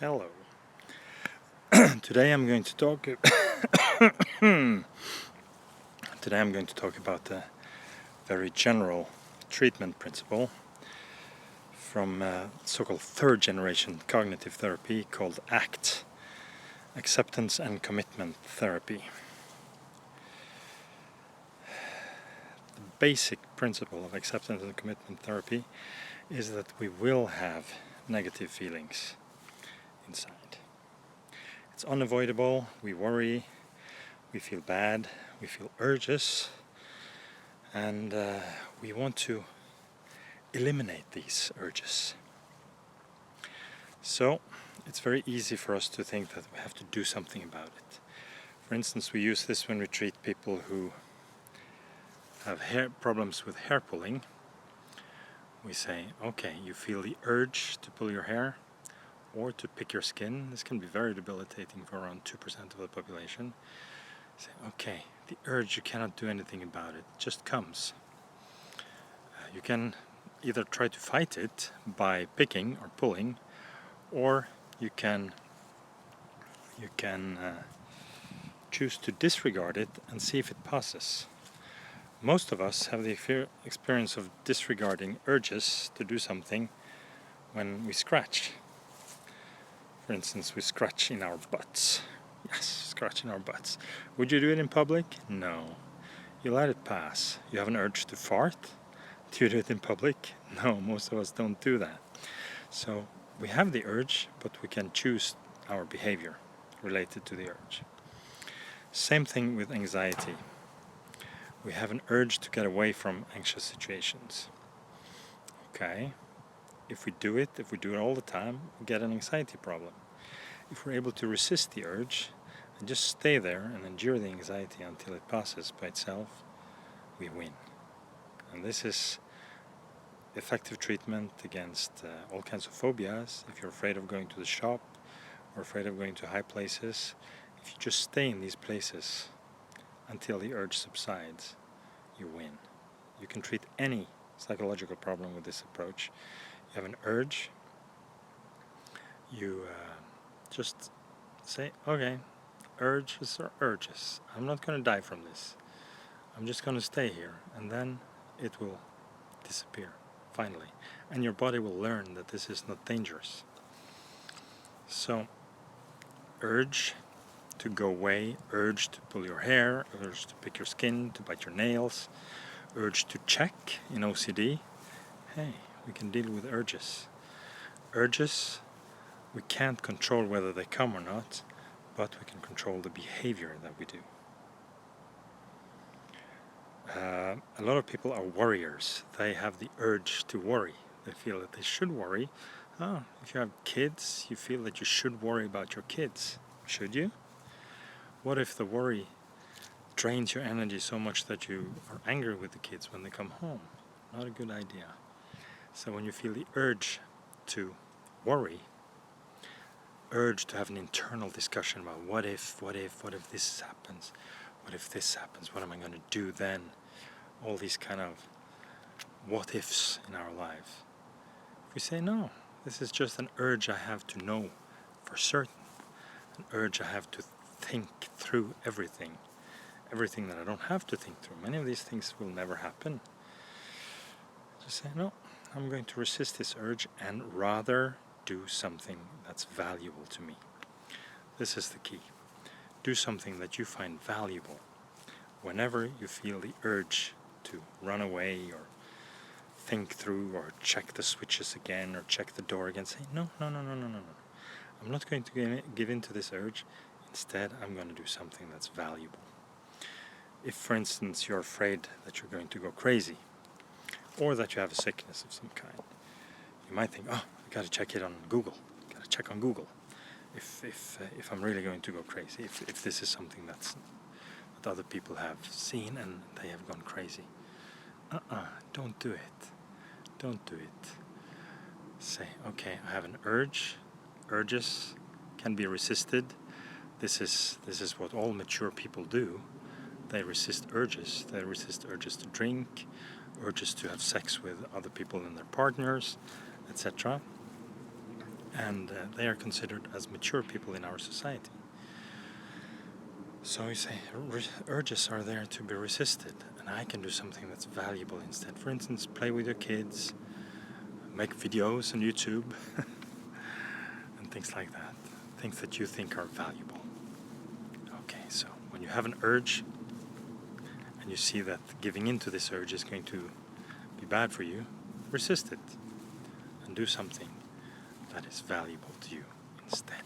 Hello. Today I'm going to talk about the very general treatment principle from so-called third generation cognitive therapy called ACT, Acceptance and Commitment Therapy. The basic principle of acceptance and commitment therapy is that we will have negative feelings inside. It's unavoidable. We worry, we feel bad, we feel urges, and we want to eliminate these urges. So it's very easy for us to think that we have to do something about it. For instance, we use this when we treat people who have problems with hair pulling. We say, okay, you feel the urge to pull your hair or to pick your skin. This can be very debilitating for around 2% of the population. Say, okay, the urge, you cannot do anything about it. It just comes. You can either try to fight it by picking or pulling, or you can choose to disregard it and see if it passes. Most of us have the experience of disregarding urges to do something when we scratch. For instance, we scratch in our butts. Yes, scratch in our butts. Would you do it in public? No. You let it pass. You have an urge to fart? Do you do it in public? No, most of us don't do that. So we have the urge, but we can choose our behavior related to the urge. Same thing with anxiety. We have an urge to get away from anxious situations. Okay. If we do it all the time, we get an anxiety problem. If we're able to resist the urge and just stay there and endure the anxiety until it passes by itself, we win. And this is effective treatment against all kinds of phobias. If you're afraid of going to the shop or afraid of going to high places, if you just stay in these places until the urge subsides, you win. You can treat any psychological problem with this approach. You have an urge, you just say, okay, urges are urges. I'm not going to die from this. I'm just going to stay here, and then it will disappear, finally. And your body will learn that this is not dangerous. So, urge to go away, urge to pull your hair, urge to pick your skin, to bite your nails, urge to check in OCD. Hey, we can deal with urges. Urges, we can't control whether they come or not, but we can control the behavior that we do. A lot of people are worriers. They have the urge to worry. They feel that they should worry. If you have kids, you feel that you should worry about your kids. Should you? What if the worry drains your energy so much that you are angry with the kids when they come home? Not a good idea. So when you feel the urge to worry, urge to have an internal discussion about what if this happens, what am I going to do then? All these kind of what ifs in our life. If we say, no, this is just an urge I have to know for certain, an urge I have to think through everything that I don't have to think through. Many of these things will never happen. Just say, no, I'm going to resist this urge and rather do something that's valuable to me. This is the key. Do something that you find valuable. Whenever you feel the urge to run away or think through or check the switches again or check the door again, say, no. I'm not going to give in to this urge. Instead, I'm going to do something that's valuable. If, for instance, you're afraid that you're going to go crazy or that you have a sickness of some kind, you might think, I got to check it on Google. Got to check on Google if I'm really going to go crazy, if this is something that other people have seen and they have gone crazy. Don't do it. Don't do it. Say, okay, I have an urge. Urges can be resisted. This is what all mature people do. They resist urges. They resist urges to drink, urges to have sex with other people than their partners, etc. and they are considered as mature people in our society. So you say urges are there to be resisted, and I can do something that's valuable instead. For instance, play with your kids, make videos on YouTube, and things like that. Things that you think are valuable. Okay, so when you have an urge, and you see that giving in to this urge is going to be bad for you, resist it, and do something that is valuable to you instead.